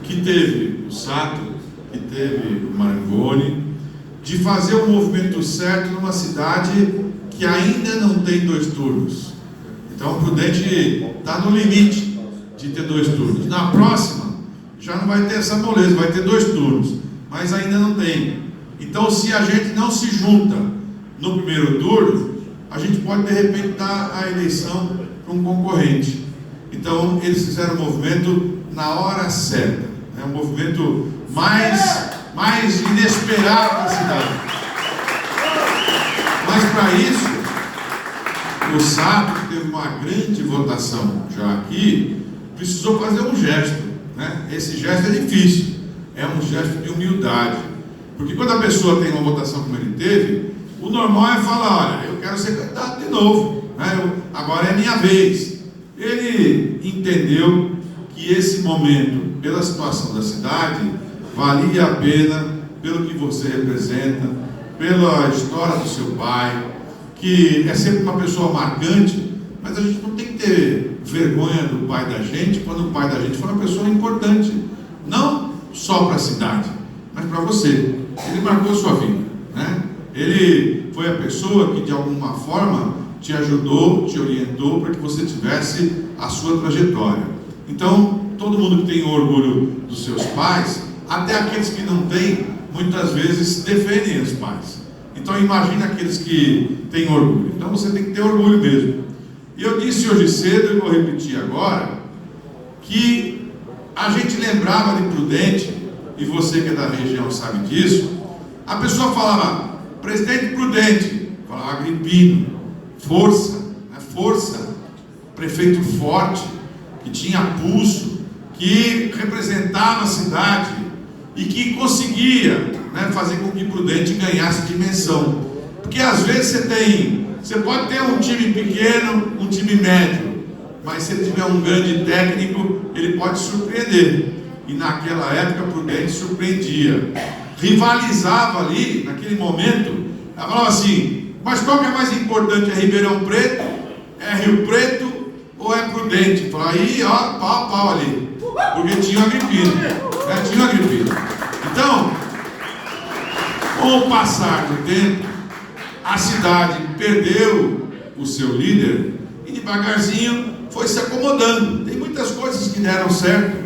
que teve o Sato, que teve o Marangoni, de fazer o movimento certo numa cidade que ainda não tem 2 turnos. Então o Prudente está no limite de ter 2 turnos. Na próxima, já não vai ter essa moleza, vai ter 2 turnos, mas ainda não tem. Então, se a gente não se junta no primeiro turno, a gente pode de repente dar a eleição para um concorrente. Então, eles fizeram o movimento na hora certa, é um movimento mais inesperado da cidade. Mas para isso, o Sato, que teve uma grande votação já aqui, precisou fazer um gesto, né? Esse gesto é difícil, é um gesto de humildade, porque quando a pessoa tem uma votação como ele teve, o normal é falar: olha, eu quero ser candidato de novo, né? Agora é minha vez. Ele entendeu que esse momento, pela situação da cidade, valia a pena, pelo que você representa, pela história do seu pai, que é sempre uma pessoa marcante, mas a gente não tem que ter vergonha do pai da gente, quando o pai da gente for uma pessoa importante, não só para a cidade, mas para você. Ele marcou a sua vida, né? Ele foi a pessoa que de alguma forma te ajudou, te orientou para que você tivesse a sua trajetória. Então, todo mundo que tem orgulho dos seus pais, até aqueles que não têm, muitas vezes defendem os pais. Então, imagine aqueles que têm orgulho. Então, você tem que ter orgulho mesmo. E eu disse hoje cedo, e vou repetir agora, que a gente lembrava de Prudente, e você que é da região sabe disso, a pessoa falava: presidente Prudente, falava Agripino, força, né? Força, prefeito forte, que tinha pulso, que representava a cidade e que conseguia, né, fazer com que Prudente ganhasse dimensão. Porque às vezes você pode ter um time pequeno, um time médio, mas se ele tiver um grande técnico, ele pode surpreender. E naquela época Prudente surpreendia, rivalizava ali, naquele momento. Ela falava assim: mas qual que é mais importante? É Ribeirão Preto? É Rio Preto? Ou é Prudente? Falava: aí, ó, pau a pau ali, porque tinha o Agripino, né? Tinha o Agripino. Então, com o passar do tempo, a cidade perdeu o seu líder e devagarzinho foi se acomodando. Tem muitas coisas que deram certo,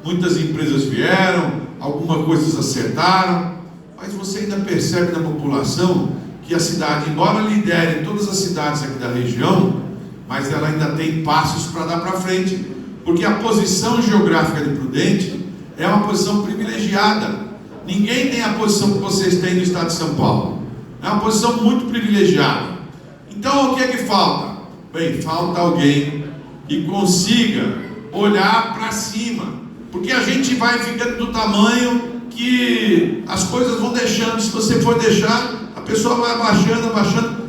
muitas empresas vieram, algumas coisas acertaram, mas você ainda percebe na população que a cidade, embora lidere todas as cidades aqui da região, mas ela ainda tem passos para dar para frente, porque a posição geográfica de Prudente é uma posição privilegiada. Ninguém tem a posição que vocês têm no estado de São Paulo. É uma posição muito privilegiada. Então, o que é que falta? Bem, falta alguém que consiga olhar para cima, porque a gente vai ficando do tamanho que as coisas vão deixando. Se você for deixar, a pessoa vai abaixando,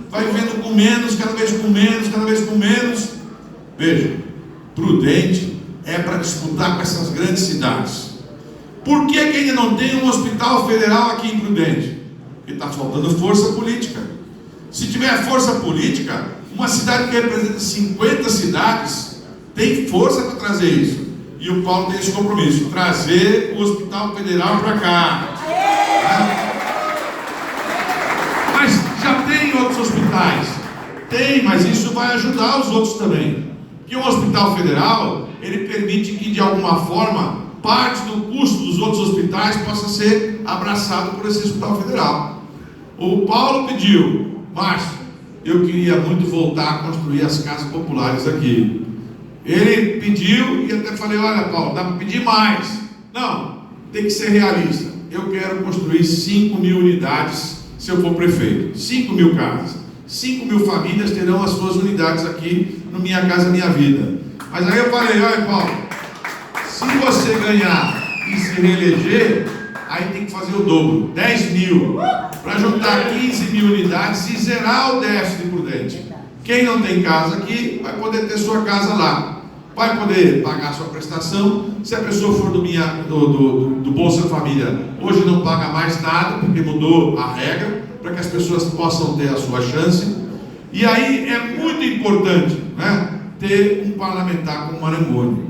vai vivendo com menos, cada vez com menos, cada vez com menos. Veja, Prudente é para disputar com essas grandes cidades. Por que ainda não tem um hospital federal aqui em Prudente? Porque está faltando força política. Se tiver força política, uma cidade que representa 50 cidades tem força para trazer isso. E o Paulo tem esse compromisso: trazer o hospital federal para cá. Mas já tem outros hospitais? Tem, mas isso vai ajudar os outros também. Porque o hospital federal, ele permite que de alguma forma parte do custo dos outros hospitais possa ser abraçado por esse hospital federal. O Paulo pediu: Márcio, eu queria muito voltar a construir as casas populares aqui. Ele pediu e até falei: olha, Paulo, dá para pedir mais. Não, tem que ser realista. Eu quero construir 5.000 unidades se eu for prefeito. 5.000 casas. 5.000 famílias terão as suas unidades aqui no Minha Casa Minha Vida. Mas aí eu falei: olha, Paulo, se você ganhar e se reeleger, aí tem que fazer o dobro, 10.000, para juntar 15.000 unidades e zerar o déficit Prudente. Quem não tem casa aqui vai poder ter sua casa lá, vai poder pagar sua prestação. Se a pessoa for do Bolsa Família, hoje não paga mais nada, porque mudou a regra, para que as pessoas possam ter a sua chance. E aí é muito importante, né, ter um parlamentar como Marangoni,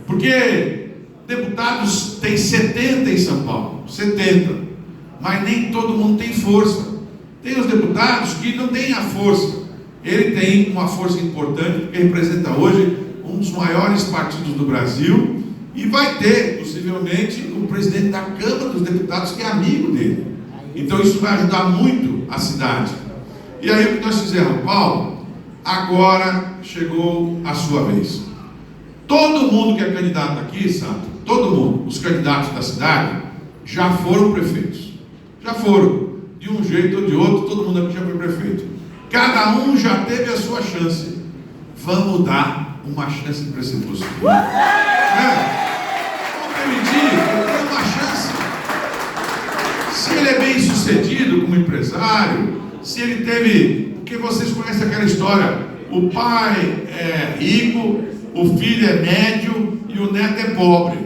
porque Deputados tem 70 em São Paulo, 70, mas nem todo mundo tem força. Tem os deputados que não têm a força. Ele tem uma força importante, porque representa hoje um dos maiores partidos do Brasil, e vai ter, possivelmente, o presidente da Câmara dos Deputados, que é amigo dele. Então isso vai ajudar muito a cidade. E aí o que nós fizemos? Paulo, agora chegou a sua vez. Todo mundo que é candidato aqui, sabe? Todo mundo, os candidatos da cidade, já foram prefeitos. Já foram. De um jeito ou de outro, todo mundo aqui já foi prefeito. Cada um já teve a sua chance. Vamos dar uma chance para esse moço. Vamos permitir que ele tenha uma chance. Se ele é bem sucedido como empresário, se ele teve... Porque vocês conhecem aquela história. O pai é rico, o filho é médio e o neto é pobre.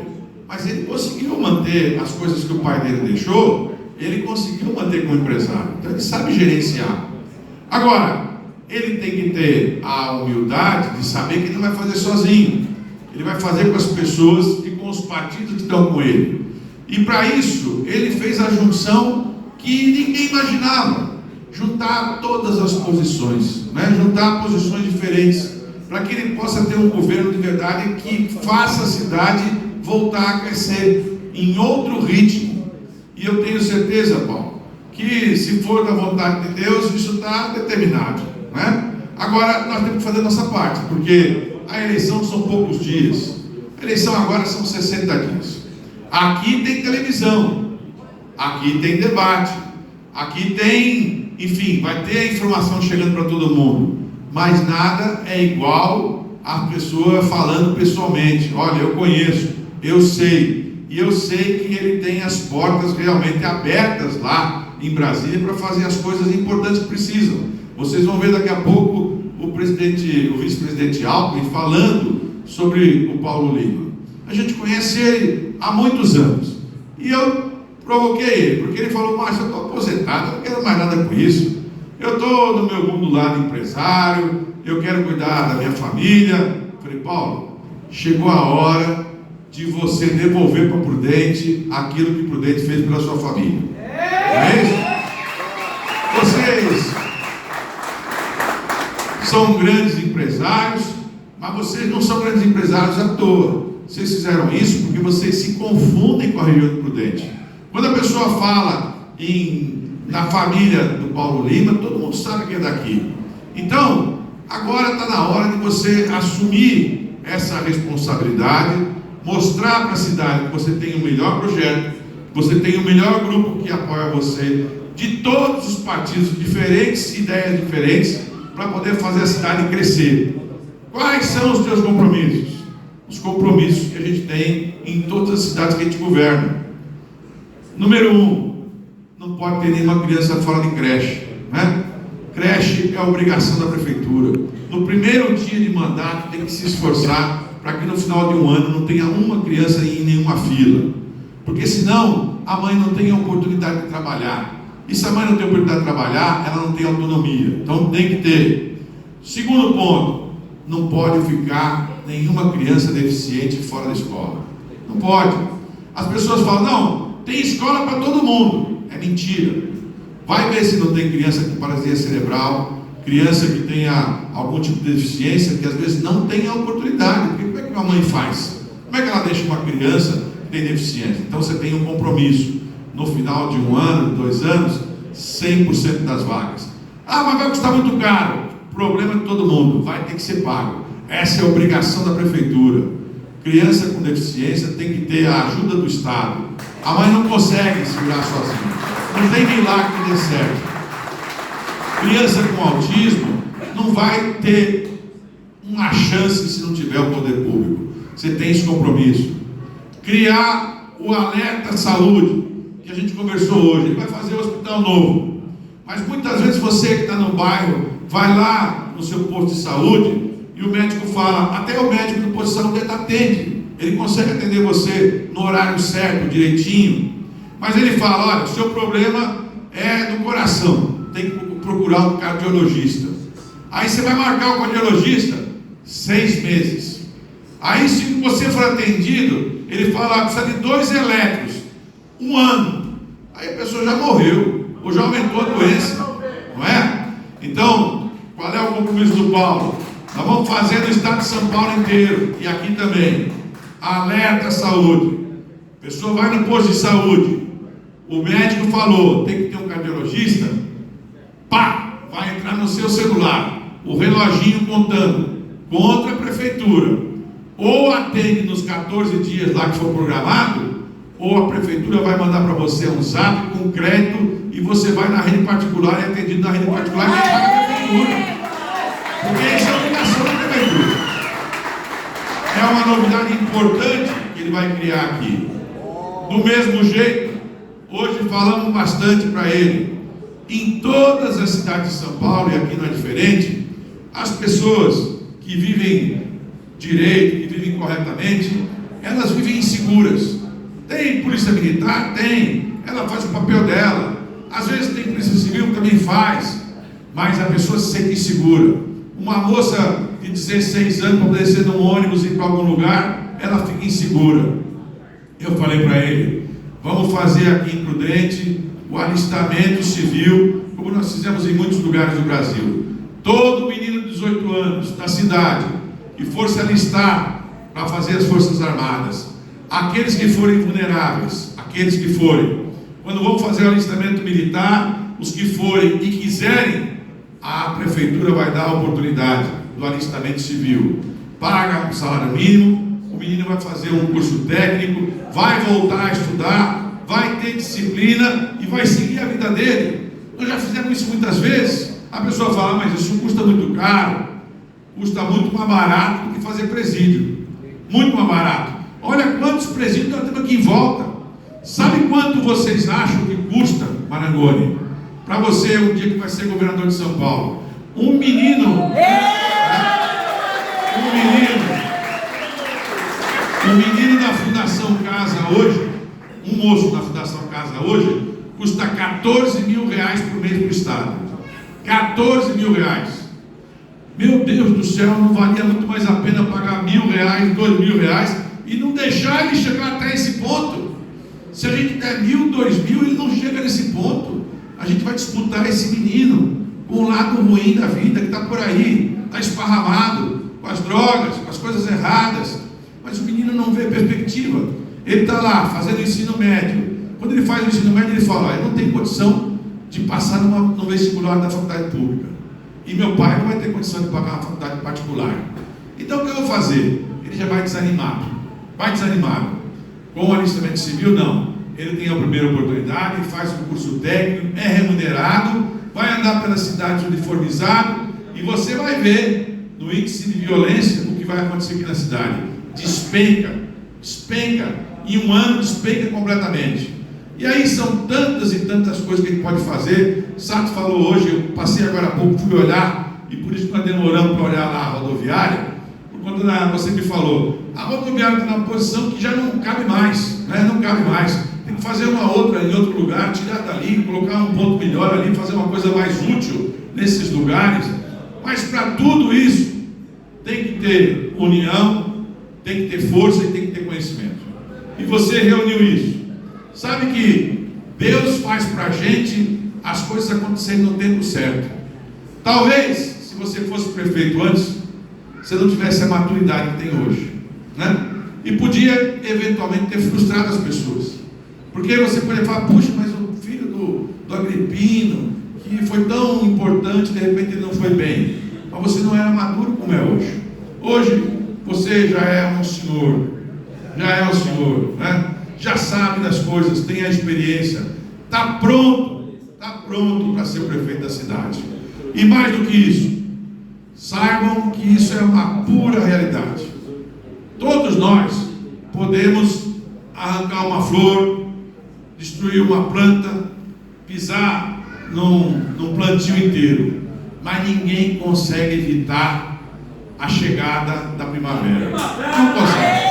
Mas ele conseguiu manter as coisas que o pai dele deixou. Ele conseguiu manter como empresário. Então ele sabe gerenciar. Agora, ele tem que ter a humildade de saber que ele não vai fazer sozinho. Ele vai fazer com as pessoas e com os partidos que estão com ele. E para isso, ele fez a junção que ninguém imaginava. Juntar todas as posições, né? Juntar posições diferentes, para que ele possa ter um governo de verdade que faça a cidade voltar a crescer em outro ritmo. E eu tenho certeza, Paulo, que se for da vontade de Deus, isso está determinado, né? Agora, nós temos que fazer a nossa parte, porque a eleição são poucos dias. A eleição agora são 60 dias. Aqui tem televisão, aqui tem debate, aqui tem, enfim, vai ter a informação chegando para todo mundo. Mas nada é igual a pessoa falando pessoalmente. Olha, eu conheço, eu sei. E eu sei que ele tem as portas realmente abertas lá em Brasília para fazer as coisas importantes que precisam. Vocês vão ver daqui a pouco o vice-presidente Alckmin falando sobre o Paulo Lima. A gente conhece ele há muitos anos. E eu provoquei ele, porque ele falou: Márcio, eu estou aposentado, eu não quero mais nada com isso. Eu estou no meu mundo lá de empresário, eu quero cuidar da minha família. Eu falei: Paulo, chegou a hora de você devolver para Prudente aquilo que Prudente fez pela sua família. Não é isso? Vocês são grandes empresários, mas vocês não são grandes empresários à toa. Vocês fizeram isso porque vocês se confundem com a região de Prudente. Quando a pessoa fala na família do Paulo Lima, todo mundo sabe que é daqui. Então, agora está na hora de você assumir essa responsabilidade, mostrar para a cidade que você tem o melhor projeto, que você tem o melhor grupo que apoia você, de todos os partidos, diferentes ideias diferentes, para poder fazer a cidade crescer. Quais são os teus compromissos? Os compromissos que a gente tem em todas as cidades que a gente governa. Número 1, não pode ter nenhuma criança fora de creche, né? Creche é a obrigação da prefeitura. No primeiro dia de mandato tem que se esforçar para que no final de um ano não tenha uma criança em nenhuma fila, porque senão a mãe não tem a oportunidade de trabalhar, e se a mãe não tem a oportunidade de trabalhar, ela não tem autonomia. Então tem que ter. Segundo ponto, não pode ficar nenhuma criança deficiente fora da escola. Não pode. As pessoas falam: não, tem escola para todo mundo. É mentira. Vai ver se não tem criança com paralisia cerebral, criança que tenha algum tipo de deficiência, que às vezes não tem a oportunidade. Porque como é que uma mãe faz? Como é que ela deixa uma criança que tem deficiência? Então você tem um compromisso. No final de 1 ano, 2 anos, 100% das vagas. Ah, mas vai custar muito caro. Problema de todo mundo, vai ter que ser pago. Essa é a obrigação da prefeitura. Criança com deficiência tem que ter a ajuda do Estado. A mãe não consegue segurar sozinha. Não tem milagre que dê certo. Criança com autismo não vai ter uma chance se não tiver o poder público. Você tem esse compromisso. Criar o Alerta Saúde, que a gente conversou hoje. Ele vai fazer o hospital novo. Mas muitas vezes você que está no bairro vai lá no seu posto de saúde e o médico fala, até o médico do posto de saúde atende. Ele consegue atender você no horário certo, direitinho. Mas ele fala: olha, o seu problema é no coração, tem que procurar um cardiologista. Aí você vai marcar o cardiologista 6 meses. Aí se você for atendido, ele fala que precisa de 2 eletros, 1 ano. Aí a pessoa já morreu, ou já aumentou a doença, não é? Então, qual é o compromisso do Paulo? Nós vamos fazer no estado de São Paulo inteiro, e aqui também, alerta à saúde. A pessoa vai no posto de saúde, o médico falou, tem que ter um cardiologista, pá, vai entrar no seu celular, o reloginho contando, contra a prefeitura, ou atende nos 14 dias lá que for programado, ou a prefeitura vai mandar para você um zap com crédito, e você vai na rede particular e é atendido na rede particular e paga a prefeitura. Porque isso é a obrigação da prefeitura. É uma novidade importante que ele vai criar aqui. Do mesmo jeito, hoje falamos bastante para ele. Em todas as cidades de São Paulo, e aqui não é diferente, as pessoas que vivem direito, que vivem corretamente, elas vivem inseguras. Tem polícia militar? Tem. Ela faz o papel dela. Às vezes tem polícia civil, também faz. Mas a pessoa se sente insegura. Uma moça de 16 anos para descer num ônibus e ir para algum lugar, ela fica insegura. Eu falei para ele, vamos fazer aqui em Prudente o alistamento civil, como nós fizemos em muitos lugares do Brasil. Todo menino de 18 anos da cidade que for se alistar para fazer as Forças Armadas, aqueles que forem vulneráveis, aqueles que forem, quando vão fazer o alistamento militar, os que forem e quiserem, a prefeitura vai dar a oportunidade do alistamento civil. Paga um salário mínimo, o menino vai fazer um curso técnico, vai voltar a estudar, vai ter disciplina e vai seguir a vida dele. Nós já fizemos isso muitas vezes. A pessoa fala, mas isso custa muito caro, custa muito mais barato do que fazer presídio, muito mais barato. Olha quantos presídios nós temos aqui em volta. Sabe quanto vocês acham que custa, Marangoni, para você um dia que vai ser governador de São Paulo? Um menino da Fundação Casa hoje, um moço da Fundação Casa hoje, custa 14 mil reais por mês para o Estado. 14 mil reais. Meu Deus do céu, não valia muito mais a pena pagar R$1.000, R$2.000 e não deixar ele chegar até esse ponto. Se a gente der 1.000, 2.000, ele não chega nesse ponto. A gente vai disputar esse menino com o lado ruim da vida, que está por aí, está esparramado, com as drogas, com as coisas erradas, mas o menino não vê perspectiva. Ele está lá, fazendo ensino médio. Quando ele faz o ensino médio, ele fala, eu não tenho condição de passar no vestibular da faculdade pública, e meu pai não vai ter condição de pagar uma faculdade particular. Então o que eu vou fazer? Ele já vai desanimado. Com o alistamento civil, não. Ele tem a primeira oportunidade, faz um curso técnico, é remunerado, vai andar pela cidade uniformizado, e você vai ver no índice de violência o que vai acontecer aqui na cidade. Despenca, em um ano despenca completamente. E aí são tantas e tantas coisas que a gente pode fazer. Sato falou hoje, eu passei agora há pouco, fui olhar, e por isso nós demoramos para olhar lá a rodoviária, por conta você me falou, a rodoviária está numa posição que já não cabe mais, né? Não cabe mais. Tem que fazer uma outra em outro lugar, tirar dali, colocar um ponto melhor ali, fazer uma coisa mais útil nesses lugares. Mas para tudo isso, tem que ter união, tem que ter força e tem que ter conhecimento. E você reuniu isso. Sabe que Deus faz para a gente as coisas acontecerem no tempo certo. Talvez, se você fosse prefeito antes, você não tivesse a maturidade que tem hoje, né? E podia, eventualmente, ter frustrado as pessoas. Porque você poderia falar, puxa, mas o filho do Agripino, que foi tão importante, de repente ele não foi bem. Mas você não era maduro como é hoje. Hoje, você já é um senhor, né? Já sabe das coisas, tem a experiência, está pronto para ser o prefeito da cidade. E mais do que isso, saibam que isso é uma pura realidade. Todos nós podemos arrancar uma flor, destruir uma planta, pisar num plantio inteiro, mas ninguém consegue evitar a chegada da primavera. Não consegue.